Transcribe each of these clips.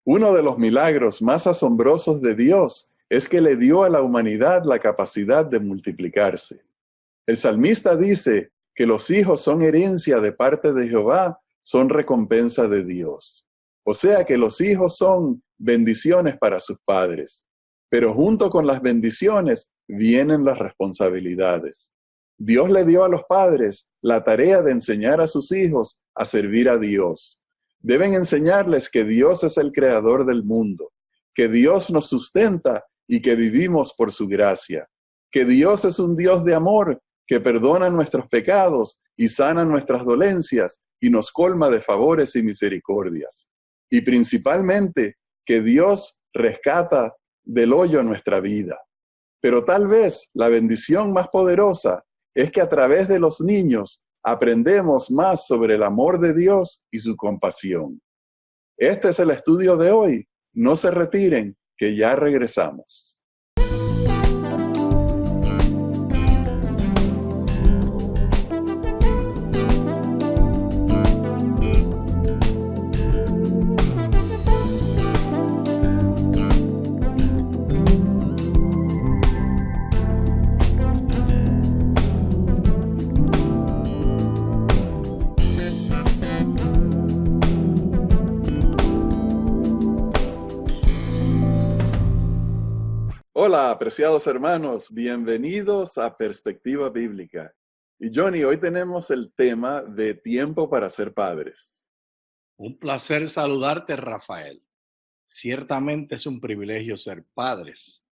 Uno de los milagros más asombrosos de Dios es que le dio a la humanidad la capacidad de multiplicarse. El salmista dice que los hijos son herencia de parte de Jehová, son recompensa de Dios. O sea que los hijos son bendiciones para sus padres. Pero junto con las bendiciones vienen las responsabilidades. Dios le dio a los padres la tarea de enseñar a sus hijos a servir a Dios. Deben enseñarles que Dios es el creador del mundo, que Dios nos sustenta y que vivimos por su gracia, que Dios es un Dios de amor que perdona nuestros pecados y sana nuestras dolencias y nos colma de favores y misericordias. Y principalmente, que Dios rescata del hoyo nuestra vida. Pero tal vez la bendición más poderosa es que a través de los niños aprendemos más sobre el amor de Dios y su compasión. Este es el estudio de hoy. No se retiren, que ya regresamos. Hola, apreciados hermanos, bienvenidos a Perspectiva Bíblica. Y Johnny, hoy tenemos el tema de tiempo para ser padres. Un placer saludarte, Rafael. Ciertamente es un privilegio ser padres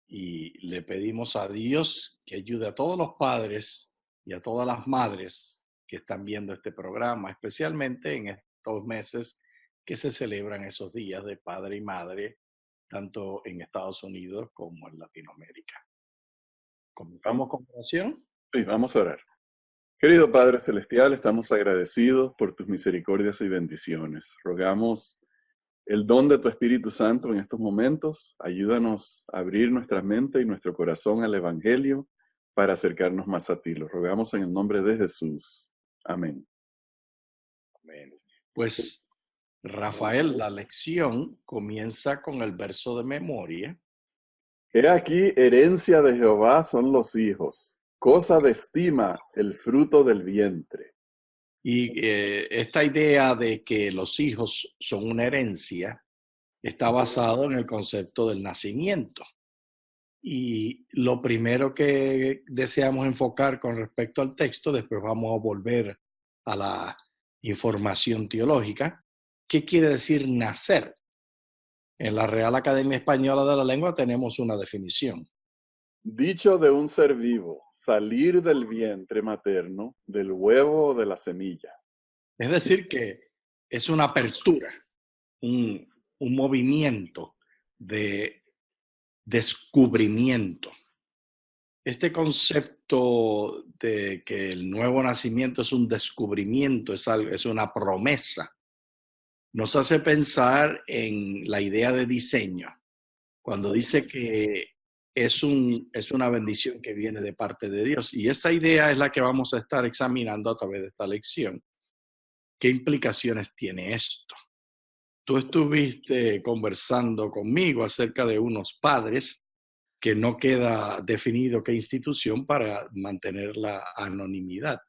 y le pedimos a Dios que ayude a todos los padres y a todas las madres que están viendo este programa, especialmente en estos meses que se celebran esos días de padre y madre, tanto en Estados Unidos como en Latinoamérica. ¿Comenzamos con oración? Sí, vamos a orar. Querido Padre Celestial, estamos agradecidos por tus misericordias y bendiciones. Rogamos el don de tu Espíritu Santo en estos momentos. Ayúdanos a abrir nuestra mente y nuestro corazón al Evangelio para acercarnos más a ti. Lo rogamos en el nombre de Jesús. Amén. Amén. Pues, Rafael, la lección comienza con el verso de memoria. He aquí, herencia de Jehová son los hijos, cosa de estima el fruto del vientre. Y esta idea de que los hijos son una herencia está basado en el concepto del nacimiento. Y lo primero que deseamos enfocar con respecto al texto, después vamos a volver a la información teológica. ¿Qué quiere decir nacer? En la Real Academia Española de la Lengua tenemos una definición. Dicho de un ser vivo, salir del vientre materno, del huevo o de la semilla. Es decir, que es una apertura, un movimiento de descubrimiento. Este concepto de que el nuevo nacimiento es un descubrimiento, es una promesa, nos hace pensar en la idea de diseño, cuando dice que es una bendición que viene de parte de Dios. Y esa idea es la que vamos a estar examinando a través de esta lección. ¿Qué implicaciones tiene esto? Tú estuviste conversando conmigo acerca de unos padres que no queda definido qué institución para mantener la anonimidad.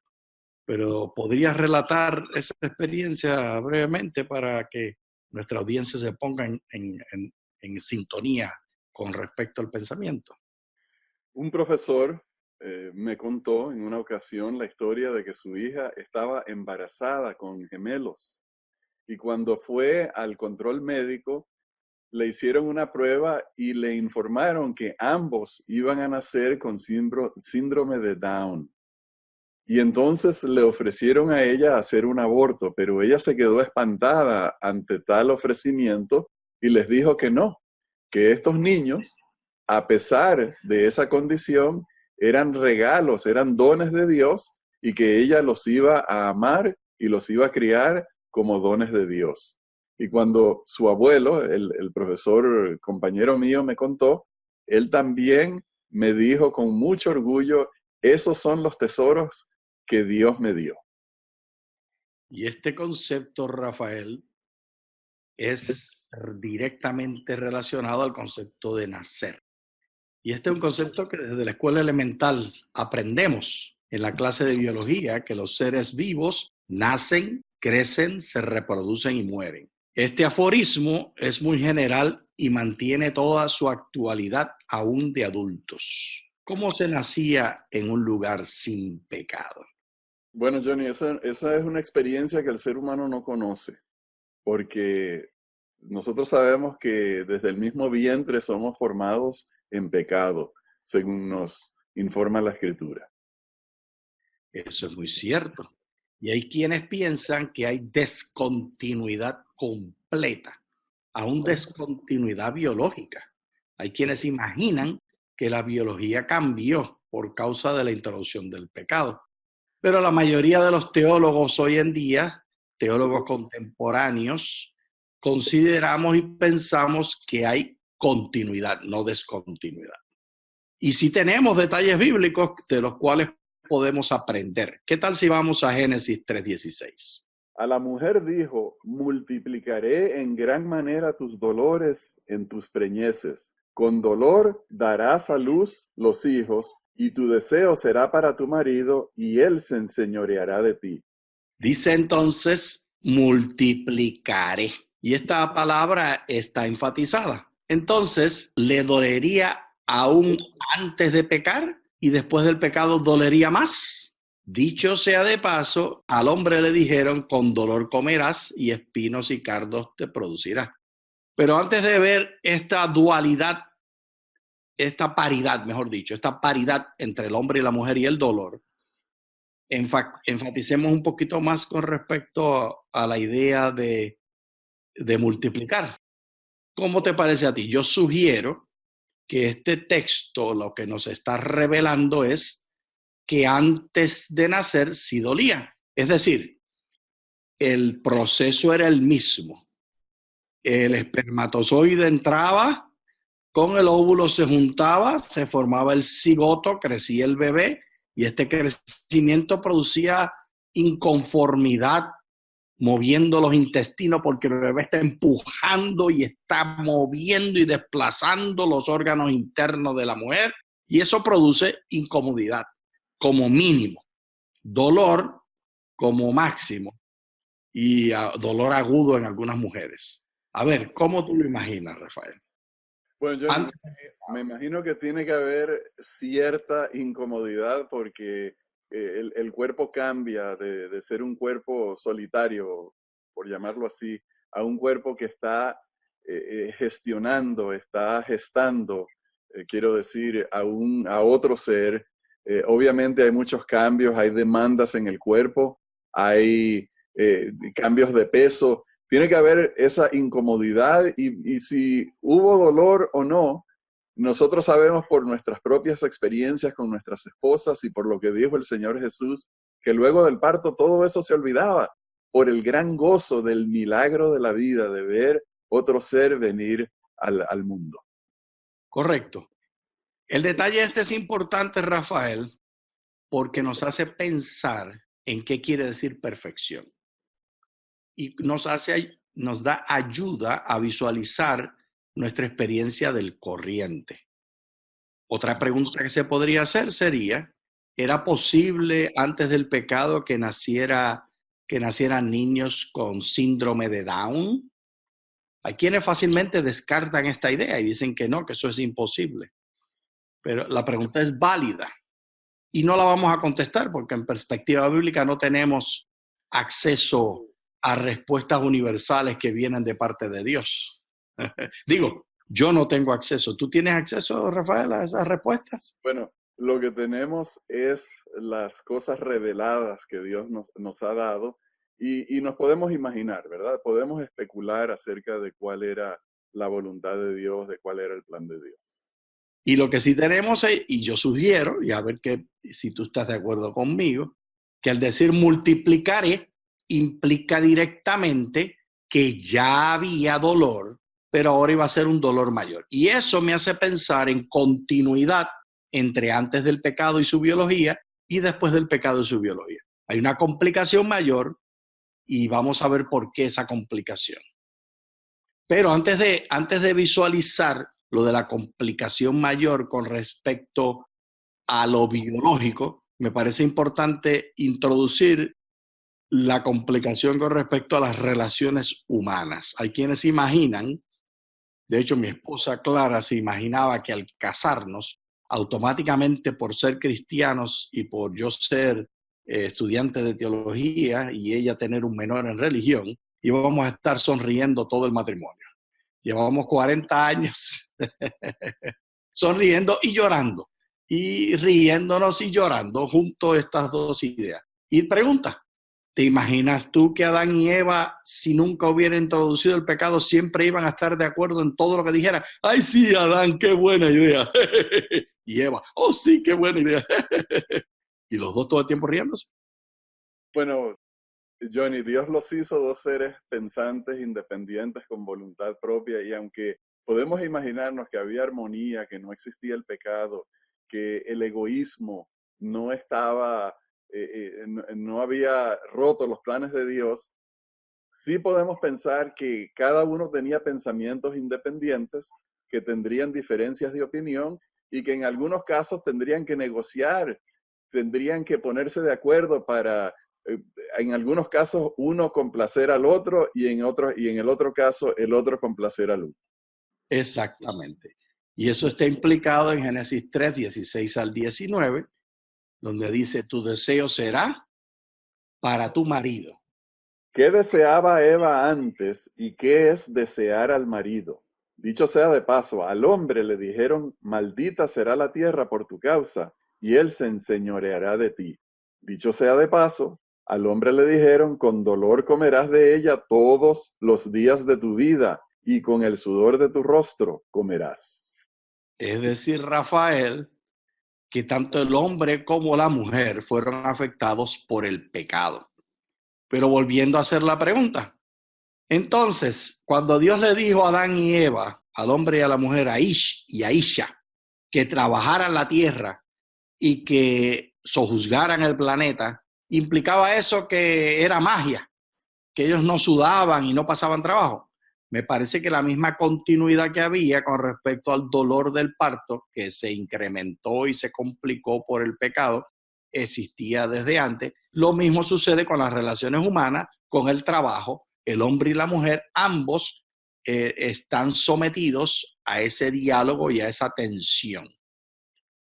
Pero ¿podrías relatar esa experiencia brevemente para que nuestra audiencia se ponga en sintonía con respecto al pensamiento? Un profesor me contó en una ocasión la historia de que su hija estaba embarazada con gemelos y cuando fue al control médico le hicieron una prueba y le informaron que ambos iban a nacer con síndrome de Down. Y entonces le ofrecieron a ella hacer un aborto, pero ella se quedó espantada ante tal ofrecimiento y les dijo que no, que estos niños, a pesar de esa condición, eran regalos, eran dones de Dios y que ella los iba a amar y los iba a criar como dones de Dios. Y cuando su abuelo, el profesor compañero mío, me contó, él también me dijo con mucho orgullo, esos son los tesoros que Dios me dio. Y este concepto, Rafael, es directamente relacionado al concepto de nacer. Y este es un concepto que desde la escuela elemental aprendemos en la clase de biología, que los seres vivos nacen, crecen, se reproducen y mueren. Este aforismo es muy general y mantiene toda su actualidad aún de adultos. ¿Cómo se nacía en un lugar sin pecado? Bueno, Johnny, esa es una experiencia que el ser humano no conoce, porque nosotros sabemos que desde el mismo vientre somos formados en pecado, según nos informa la Escritura. Eso es muy cierto. Y hay quienes piensan que hay descontinuidad completa, aún descontinuidad biológica. Hay quienes imaginan que la biología cambió por causa de la introducción del pecado. Pero la mayoría de los teólogos hoy en día, teólogos contemporáneos, consideramos y pensamos que hay continuidad, no descontinuidad. Y sí tenemos detalles bíblicos de los cuales podemos aprender. ¿Qué tal si vamos a Génesis 3:16? A la mujer dijo, multiplicaré en gran manera tus dolores en tus preñeces. Con dolor darás a luz los hijos, y tu deseo será para tu marido, y él se enseñoreará de ti. Dice entonces, multiplicaré. Y esta palabra está enfatizada. Entonces, ¿le dolería aún antes de pecar y después del pecado dolería más? Dicho sea de paso, al hombre le dijeron, con dolor comerás y espinos y cardos te producirás. Pero antes de ver esta dualidad, esta paridad, mejor dicho, esta paridad entre el hombre y la mujer y el dolor, enfaticemos un poquito más con respecto a la idea de multiplicar. ¿Cómo te parece a ti? Yo sugiero que este texto lo que nos está revelando es que antes de nacer sí dolía. Es decir, el proceso era el mismo. El espermatozoide entraba, con el óvulo se juntaba, se formaba el cigoto, crecía el bebé y este crecimiento producía inconformidad, moviendo los intestinos porque el bebé está empujando y está moviendo y desplazando los órganos internos de la mujer y eso produce incomodidad como mínimo, dolor como máximo y dolor agudo en algunas mujeres. A ver, ¿cómo tú lo imaginas, Rafael? Bueno, yo me imagino que tiene que haber cierta incomodidad porque el cuerpo cambia de ser un cuerpo solitario, por llamarlo así, a un cuerpo que está gestionando, está gestando, quiero decir, a otro ser. Obviamente hay muchos cambios, hay demandas en el cuerpo, hay cambios de peso. Tiene que haber esa incomodidad y si hubo dolor o no, nosotros sabemos por nuestras propias experiencias con nuestras esposas y por lo que dijo el Señor Jesús, que luego del parto todo eso se olvidaba por el gran gozo del milagro de la vida, de ver otro ser venir al mundo. Correcto. El detalle este es importante, Rafael, porque nos hace pensar en qué quiere decir perfección. Y nos da ayuda a visualizar nuestra experiencia del corriente. Otra pregunta que se podría hacer sería, ¿era posible antes del pecado que nacieran niños con síndrome de Down? Hay quienes fácilmente descartan esta idea y dicen que no, que eso es imposible. Pero la pregunta es válida y no la vamos a contestar porque en perspectiva bíblica no tenemos acceso a respuestas universales que vienen de parte de Dios. Digo, yo no tengo acceso. ¿Tú tienes acceso, Rafael, a esas respuestas? Bueno, lo que tenemos es las cosas reveladas que Dios nos ha dado y nos podemos imaginar, ¿verdad? Podemos especular acerca de cuál era la voluntad de Dios, de cuál era el plan de Dios. Y lo que sí tenemos es, y yo sugiero, y a ver si tú estás de acuerdo conmigo, que al decir multiplicaré implica directamente que ya había dolor, pero ahora iba a ser un dolor mayor. Y eso me hace pensar en continuidad entre antes del pecado y su biología y después del pecado y su biología. Hay una complicación mayor y vamos a ver por qué esa complicación. Pero antes de visualizar lo de la complicación mayor con respecto a lo biológico, me parece importante introducir la complicación con respecto a las relaciones humanas. Hay quienes imaginan, de hecho mi esposa Clara se imaginaba que al casarnos, automáticamente por ser cristianos y por yo ser estudiante de teología y ella tener un menor en religión, íbamos a estar sonriendo todo el matrimonio. Llevamos 40 años sonriendo y llorando, y riéndonos y llorando junto a estas dos ideas. Y pregunta, ¿te imaginas tú que Adán y Eva, si nunca hubieran introducido el pecado, siempre iban a estar de acuerdo en todo lo que dijeran? ¡Ay, sí, Adán, qué buena idea! Y Eva, ¡oh, sí, qué buena idea! Y los dos todo el tiempo riéndose. Bueno, Johnny, Dios los hizo dos seres pensantes, independientes, con voluntad propia, y aunque podemos imaginarnos que había armonía, que no existía el pecado, que el egoísmo no estaba, no había roto los planes de Dios, sí podemos pensar que cada uno tenía pensamientos independientes, que tendrían diferencias de opinión y que en algunos casos tendrían que negociar, tendrían que ponerse de acuerdo para, en algunos casos, uno complacer al otro y en el otro caso, el otro complacer al uno. Exactamente. Y eso está implicado en Génesis 3, 16 al 19, donde dice, tu deseo será para tu marido. ¿Qué deseaba Eva antes y qué es desear al marido? Dicho sea de paso, al hombre le dijeron, maldita será la tierra por tu causa, y él se enseñoreará de ti. Dicho sea de paso, al hombre le dijeron, con dolor comerás de ella todos los días de tu vida, y con el sudor de tu rostro comerás. Es decir, Rafael, que tanto el hombre como la mujer fueron afectados por el pecado. Pero volviendo a hacer la pregunta, entonces, cuando Dios le dijo a Adán y Eva, al hombre y a la mujer, a Ish y a Isha, que trabajaran la tierra y que sojuzgaran el planeta, implicaba eso que era magia, que ellos no sudaban y no pasaban trabajo. Me parece que la misma continuidad que había con respecto al dolor del parto, que se incrementó y se complicó por el pecado, existía desde antes. Lo mismo sucede con las relaciones humanas, con el trabajo. El hombre y la mujer, ambos están sometidos a ese diálogo y a esa tensión.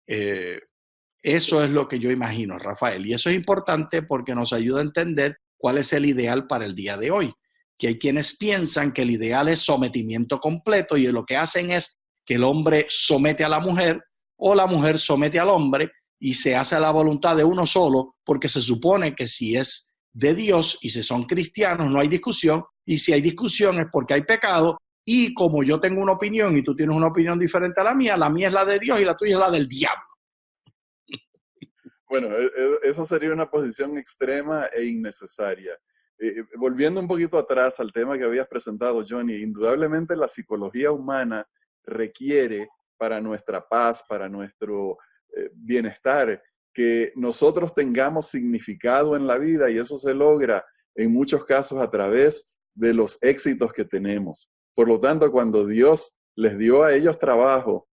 Eso es lo que yo imagino, Rafael. Y eso es importante porque nos ayuda a entender cuál es el ideal para el día de hoy. Que hay quienes piensan que el ideal es sometimiento completo y lo que hacen es que el hombre somete a la mujer o la mujer somete al hombre y se hace a la voluntad de uno solo, porque se supone que si es de Dios y si son cristianos no hay discusión, y si hay discusión es porque hay pecado, y como yo tengo una opinión y tú tienes una opinión diferente a la mía es la de Dios y la tuya es la del diablo. Bueno, eso sería una posición extrema e innecesaria. Volviendo un poquito atrás al tema que habías presentado, Johnny, indudablemente la psicología humana requiere para nuestra paz, para nuestro bienestar, que nosotros tengamos significado en la vida, y eso se logra en muchos casos a través de los éxitos que tenemos. Por lo tanto, cuando Dios les dio a ellos trabajo,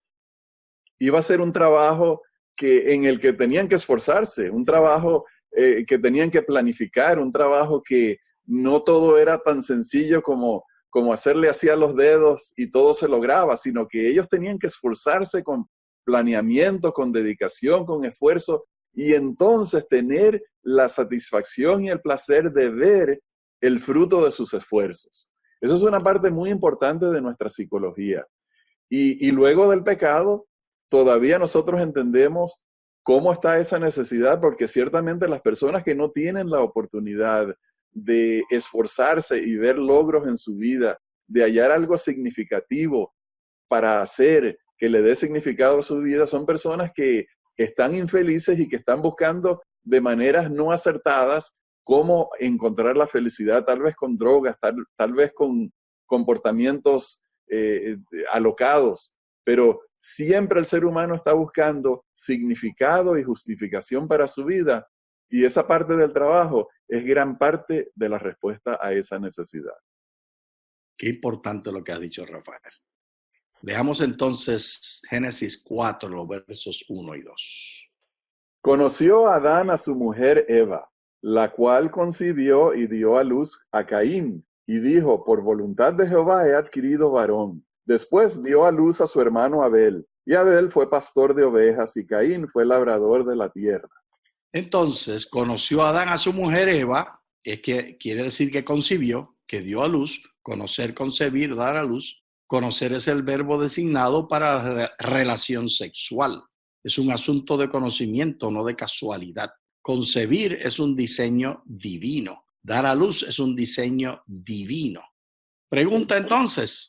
iba a ser un trabajo en el que tenían que esforzarse, un trabajo que tenían que planificar, un trabajo que no todo era tan sencillo como hacerle así a los dedos y todo se lograba, sino que ellos tenían que esforzarse con planeamiento, con dedicación, con esfuerzo, y entonces tener la satisfacción y el placer de ver el fruto de sus esfuerzos. Eso es una parte muy importante de nuestra psicología. Y luego del pecado, todavía nosotros entendemos cómo está esa necesidad, porque ciertamente las personas que no tienen la oportunidad de esforzarse y ver logros en su vida, de hallar algo significativo para hacer que le dé significado a su vida, son personas que están infelices y que están buscando de maneras no acertadas cómo encontrar la felicidad, tal vez con drogas, tal vez con comportamientos alocados, pero siempre el ser humano está buscando significado y justificación para su vida, y esa parte del trabajo es gran parte de la respuesta a esa necesidad. Qué importante lo que has dicho, Rafael. Veamos entonces Génesis 4, los versos 1 y 2. Conoció Adán a su mujer Eva, la cual concibió y dio a luz a Caín, y dijo, por voluntad de Jehová he adquirido varón. Después dio a luz a su hermano Abel, y Abel fue pastor de ovejas, y Caín fue labrador de la tierra. Entonces conoció Adán a su mujer Eva, es que quiere decir que concibió, que dio a luz, conocer, concebir, dar a luz. Conocer es el verbo designado para la relación sexual. Es un asunto de conocimiento, no de casualidad. Concebir es un diseño divino. Dar a luz es un diseño divino. Pregunta entonces,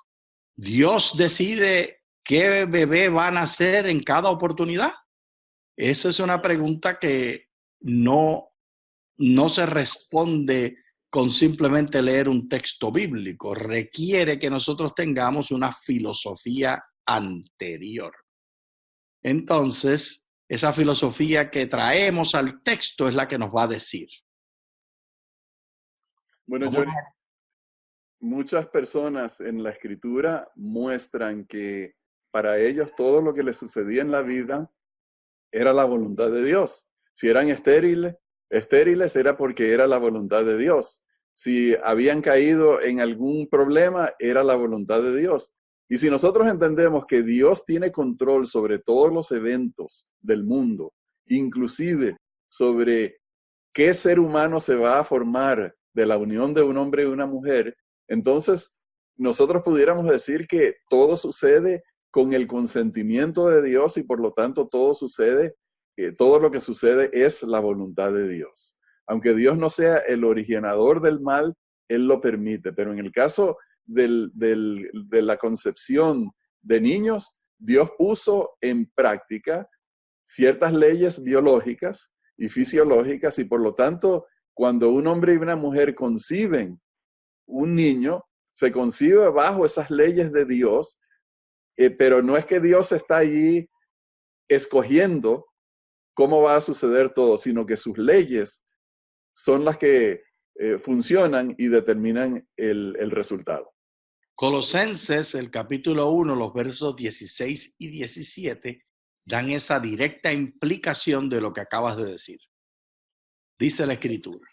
¿Dios decide qué bebé va a nacer en cada oportunidad? Esa es una pregunta que no se responde con simplemente leer un texto bíblico. Requiere que nosotros tengamos una filosofía anterior. Entonces, esa filosofía que traemos al texto es la que nos va a decir. Bueno, Johnny, muchas personas en la Escritura muestran que para ellos todo lo que les sucedía en la vida era la voluntad de Dios. Si eran estériles era porque era la voluntad de Dios. Si habían caído en algún problema, era la voluntad de Dios. Y si nosotros entendemos que Dios tiene control sobre todos los eventos del mundo, inclusive sobre qué ser humano se va a formar de la unión de un hombre y una mujer, entonces nosotros pudiéramos decir que todo sucede con el consentimiento de Dios y por lo tanto todo lo que sucede es la voluntad de Dios. Aunque Dios no sea el originador del mal, Él lo permite. Pero en el caso de la concepción de niños, Dios puso en práctica ciertas leyes biológicas y fisiológicas y por lo tanto, cuando un hombre y una mujer conciben un niño, se concibe bajo esas leyes de Dios, pero no es que Dios está allí escogiendo cómo va a suceder todo, sino que sus leyes son las que funcionan y determinan el resultado. Colosenses, el capítulo 1, los versos 16 y 17, dan esa directa implicación de lo que acabas de decir. Dice la Escritura.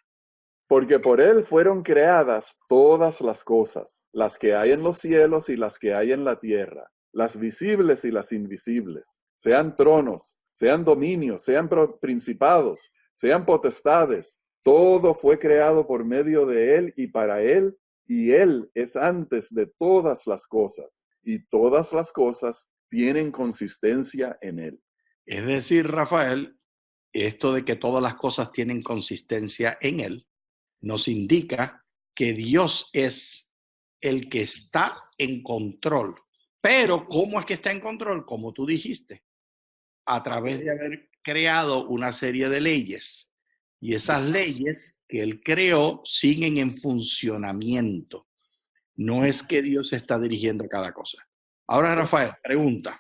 Porque por Él fueron creadas todas las cosas, las que hay en los cielos y las que hay en la tierra, las visibles y las invisibles, sean tronos, sean dominios, sean principados, sean potestades. Todo fue creado por medio de Él y para Él, y Él es antes de todas las cosas, y todas las cosas tienen consistencia en Él. Es decir, Rafael, esto de que todas las cosas tienen consistencia en Él, nos indica que Dios es el que está en control. Pero, ¿cómo es que está en control? Como tú dijiste, a través de haber creado una serie de leyes. Y esas leyes que Él creó siguen en funcionamiento. No es que Dios está dirigiendo cada cosa. Ahora, Rafael, pregunta.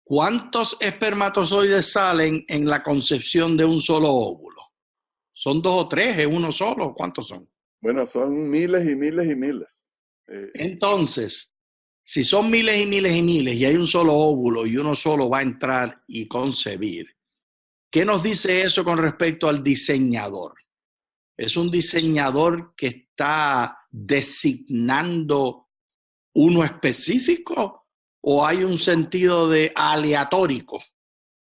¿Cuántos espermatozoides salen en la concepción de un solo óvulo? ¿Son 2 o 3? ¿Es uno solo? ¿Cuántos son? Bueno, son miles y miles y miles. Entonces, si son miles y miles y miles y hay un solo óvulo y uno solo va a entrar y concebir, ¿qué nos dice eso con respecto al diseñador? ¿Es un diseñador que está designando uno específico o hay un sentido de aleatórico,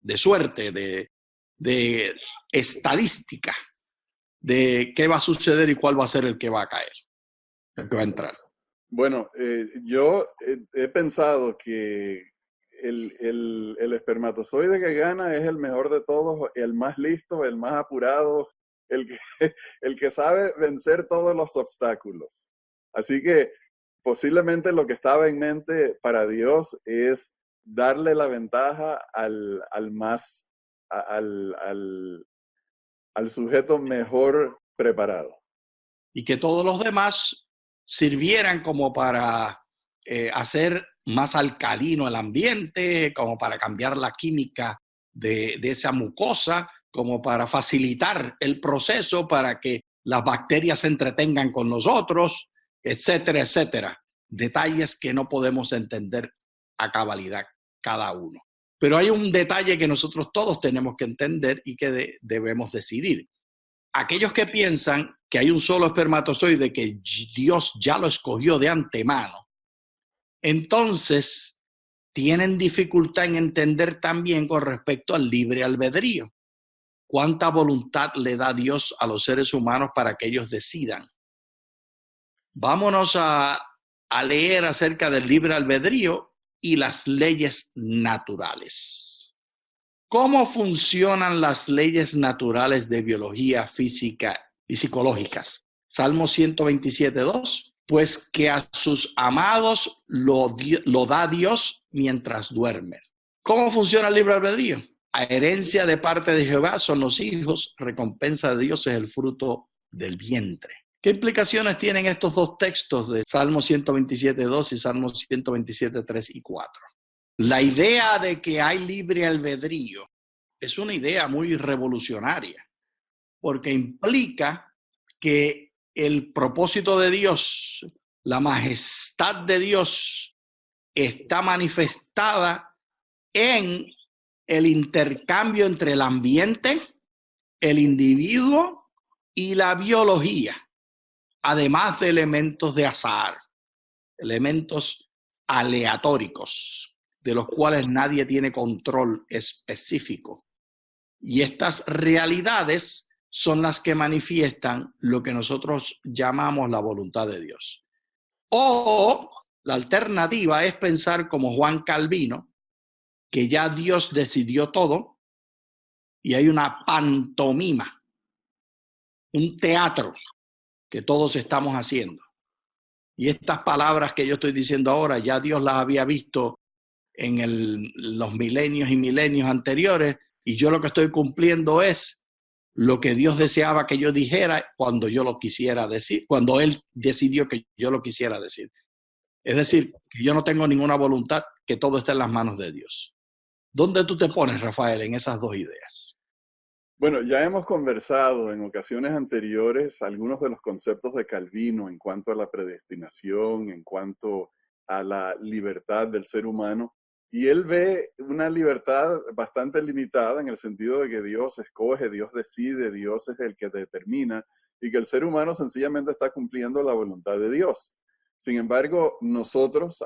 de suerte, de estadística, de qué va a suceder y cuál va a ser el que va a caer, el que va a entrar? Bueno, yo he pensado que el espermatozoide que gana es el mejor de todos, el más listo, el más apurado, el que sabe vencer todos los obstáculos. Así que posiblemente lo que estaba en mente para Dios es darle la ventaja al sujeto mejor preparado. Y que todos los demás sirvieran como para hacer más alcalino el ambiente, como para cambiar la química de esa mucosa, como para facilitar el proceso para que las bacterias se entretengan con nosotros etcétera, etcétera. Detalles que no podemos entender a cabalidad cada uno. Pero hay un detalle que nosotros todos tenemos que entender y que debemos decidir. Aquellos que piensan que hay un solo espermatozoide que Dios ya lo escogió de antemano, entonces tienen dificultad en entender también con respecto al libre albedrío. ¿Cuánta voluntad le da Dios a los seres humanos para que ellos decidan? Vámonos a leer acerca del libre albedrío y las leyes naturales. ¿Cómo funcionan las leyes naturales de biología, física y psicológicas? Salmo 127:2. Pues que a sus amados lo da Dios mientras duermes. ¿Cómo funciona el libre albedrío? A herencia de parte de Jehová son los hijos, recompensa de Dios es el fruto del vientre. ¿Qué implicaciones tienen estos dos textos de Salmo 127:2 y Salmo 127:3 y 4? La idea de que hay libre albedrío es una idea muy revolucionaria, porque implica que el propósito de Dios, la majestad de Dios, está manifestada en el intercambio entre el ambiente, el individuo y la biología, además de elementos de azar, elementos aleatóricos, de los cuales nadie tiene control específico. Y estas realidades son las que manifiestan lo que nosotros llamamos la voluntad de Dios. O la alternativa es pensar como Juan Calvino, que ya Dios decidió todo y hay una pantomima, un teatro que todos estamos haciendo. Y estas palabras que yo estoy diciendo ahora, ya Dios las había visto en los milenios y milenios anteriores, y yo lo que estoy cumpliendo es lo que Dios deseaba que yo dijera cuando yo lo quisiera decir, cuando Él decidió que yo lo quisiera decir. Es decir, que yo no tengo ninguna voluntad, que todo está en las manos de Dios. ¿Dónde tú te pones, Rafael, en esas dos ideas? Bueno, ya hemos conversado en ocasiones anteriores algunos de los conceptos de Calvino en cuanto a la predestinación, en cuanto a la libertad del ser humano. Y él ve una libertad bastante limitada en el sentido de que Dios escoge, Dios decide, Dios es el que determina y que el ser humano sencillamente está cumpliendo la voluntad de Dios. Sin embargo, a nosotros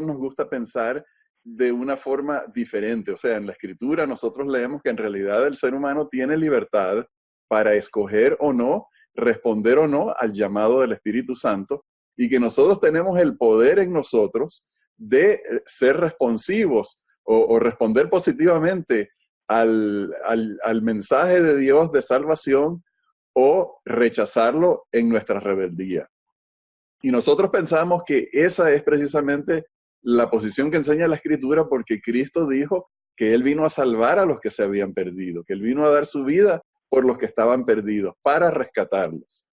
nos gusta pensar de una forma diferente. O sea, en la Escritura nosotros leemos que en realidad el ser humano tiene libertad para escoger o no, responder o no al llamado del Espíritu Santo y que nosotros tenemos el poder en nosotros de ser responsivos o responder positivamente al mensaje de Dios de salvación o rechazarlo en nuestra rebeldía. Y nosotros pensamos que esa es precisamente la posición que enseña la Escritura, porque Cristo dijo que Él vino a salvar a los que se habían perdido, que Él vino a dar su vida por los que estaban perdidos, para rescatarlos.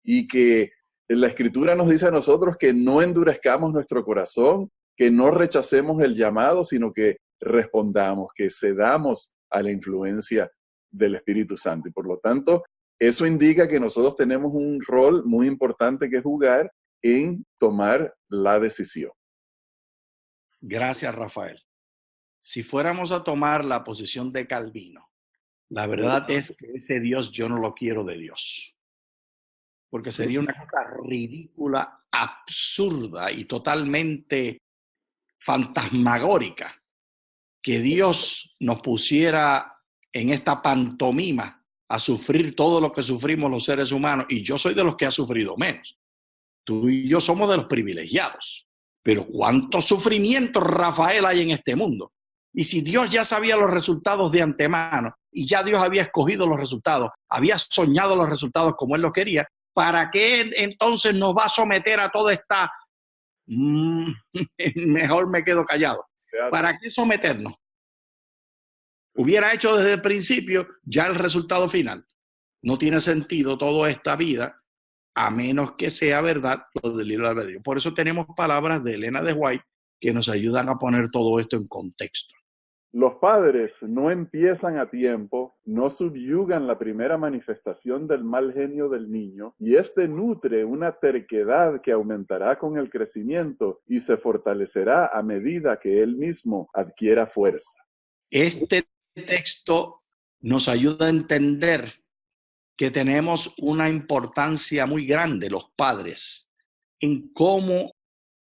Y que la Escritura nos dice a nosotros que no endurezcamos nuestro corazón, que no rechacemos el llamado, sino que respondamos, que cedamos a la influencia del Espíritu Santo. Y por lo tanto, eso indica que nosotros tenemos un rol muy importante que jugar en tomar la decisión. Gracias, Rafael. Si fuéramos a tomar la posición de Calvino, la verdad es que ese Dios yo no lo quiero de Dios. Porque sería una cosa ridícula, absurda y totalmente fantasmagórica que Dios nos pusiera en esta pantomima a sufrir todo lo que sufrimos los seres humanos. Y yo soy de los que ha sufrido menos. Tú y yo somos de los privilegiados. Pero ¿cuánto sufrimiento, Rafael, hay en este mundo? Y si Dios ya sabía los resultados de antemano y ya Dios había escogido los resultados, había soñado los resultados como Él los quería, ¿para qué entonces nos va a someter a toda esta... mejor me quedo callado. ¿Para qué someternos? Hubiera hecho desde el principio ya el resultado final. No tiene sentido toda esta vida a menos que sea verdad lo del libre albedrío. Por eso tenemos palabras de Elena de White que nos ayudan a poner todo esto en contexto. Los padres no empiezan a tiempo, no subyugan la primera manifestación del mal genio del niño, y éste nutre una terquedad que aumentará con el crecimiento y se fortalecerá a medida que él mismo adquiera fuerza. Este texto nos ayuda a entender que tenemos una importancia muy grande, los padres, en cómo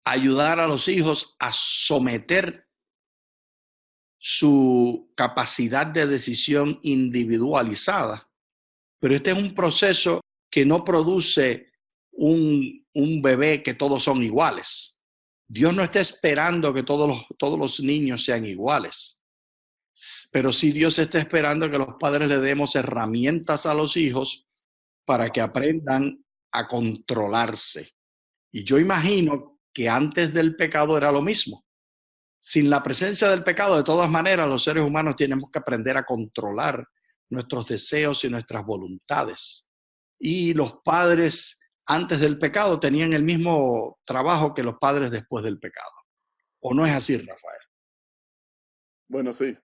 ayudar a los hijos a someter su capacidad de decisión individualizada. Pero este es un proceso que no produce un bebé que todos son iguales. Dios no está esperando que todos los niños sean iguales, pero sí Dios está esperando que los padres le demos herramientas a los hijos para que aprendan a controlarse. Y yo imagino que antes del pecado era lo mismo. Sin la presencia del pecado, de todas maneras, los seres humanos tenemos que aprender a controlar nuestros deseos y nuestras voluntades. Y los padres antes del pecado tenían el mismo trabajo que los padres después del pecado. ¿O no es así, Rafael? Bueno, sí.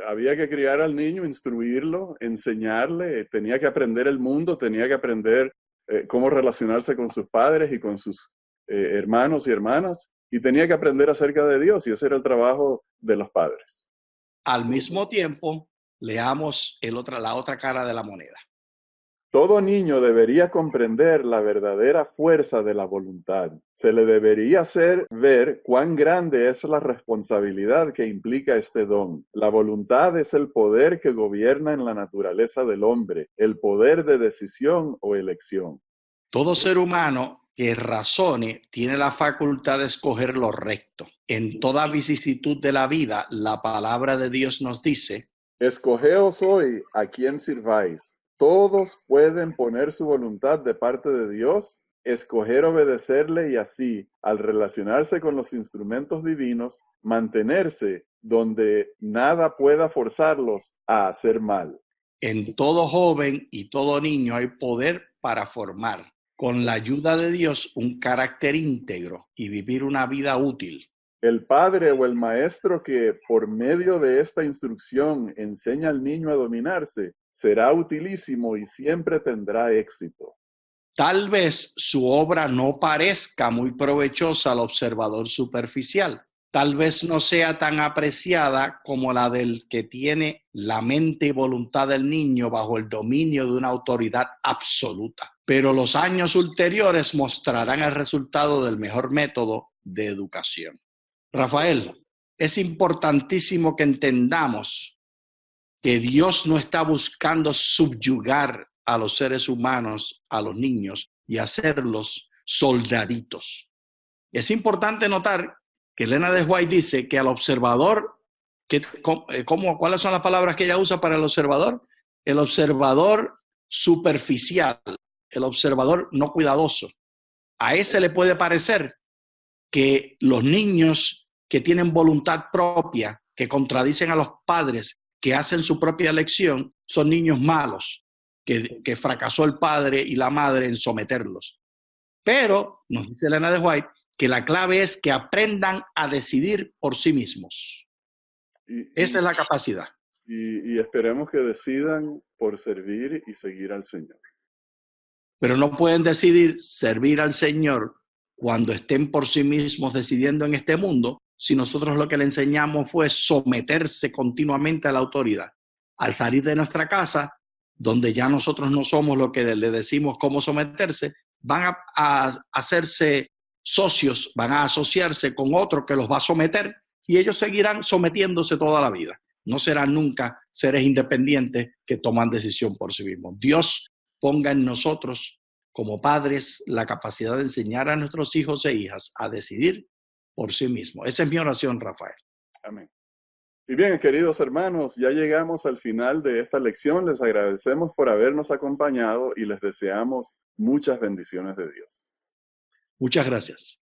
Había que criar al niño, instruirlo, enseñarle, tenía que aprender el mundo, tenía que aprender cómo relacionarse con sus padres y con sus hermanos y hermanas, y tenía que aprender acerca de Dios, y ese era el trabajo de los padres. Al mismo tiempo, leamos la otra cara de la moneda. Todo niño debería comprender la verdadera fuerza de la voluntad. Se le debería hacer ver cuán grande es la responsabilidad que implica este don. La voluntad es el poder que gobierna en la naturaleza del hombre, el poder de decisión o elección. Todo ser humano que razone tiene la facultad de escoger lo recto. En toda vicisitud de la vida, la palabra de Dios nos dice: escogeos hoy a quién sirváis. Todos pueden poner su voluntad de parte de Dios, escoger obedecerle y así, al relacionarse con los instrumentos divinos, mantenerse donde nada pueda forzarlos a hacer mal. En todo joven y todo niño hay poder para formar, con la ayuda de Dios, un carácter íntegro y vivir una vida útil. El padre o el maestro que por medio de esta instrucción enseña al niño a dominarse, será utilísimo y siempre tendrá éxito. Tal vez su obra no parezca muy provechosa al observador superficial. Tal vez no sea tan apreciada como la del que tiene la mente y voluntad del niño bajo el dominio de una autoridad absoluta. Pero los años ulteriores mostrarán el resultado del mejor método de educación. Rafael, es importantísimo que entendamos que Dios no está buscando subyugar a los seres humanos, a los niños, y hacerlos soldaditos. Es importante notar que Elena de White dice que al observador, ¿cuáles son las palabras que ella usa para el observador? El observador superficial, el observador no cuidadoso. A ese le puede parecer que los niños que tienen voluntad propia, que contradicen a los padres, que hacen su propia elección, son niños malos, que fracasó el padre y la madre en someterlos. Pero, nos dice Elena de White, que la clave es que aprendan a decidir por sí mismos. Esa es la capacidad. Y esperemos que decidan por servir y seguir al Señor. Pero no pueden decidir servir al Señor cuando estén por sí mismos decidiendo en este mundo, si nosotros lo que le enseñamos fue someterse continuamente a la autoridad. Al salir de nuestra casa, donde ya nosotros no somos lo que le decimos cómo someterse, van a hacerse socios, van a asociarse con otro que los va a someter y ellos seguirán sometiéndose toda la vida. No serán nunca seres independientes que toman decisión por sí mismos. Dios ponga en nosotros, como padres, la capacidad de enseñar a nuestros hijos e hijas a decidir por sí mismos. Esa es mi oración, Rafael. Amén. Y bien, queridos hermanos, ya llegamos al final de esta lección. Les agradecemos por habernos acompañado y les deseamos muchas bendiciones de Dios. Muchas gracias.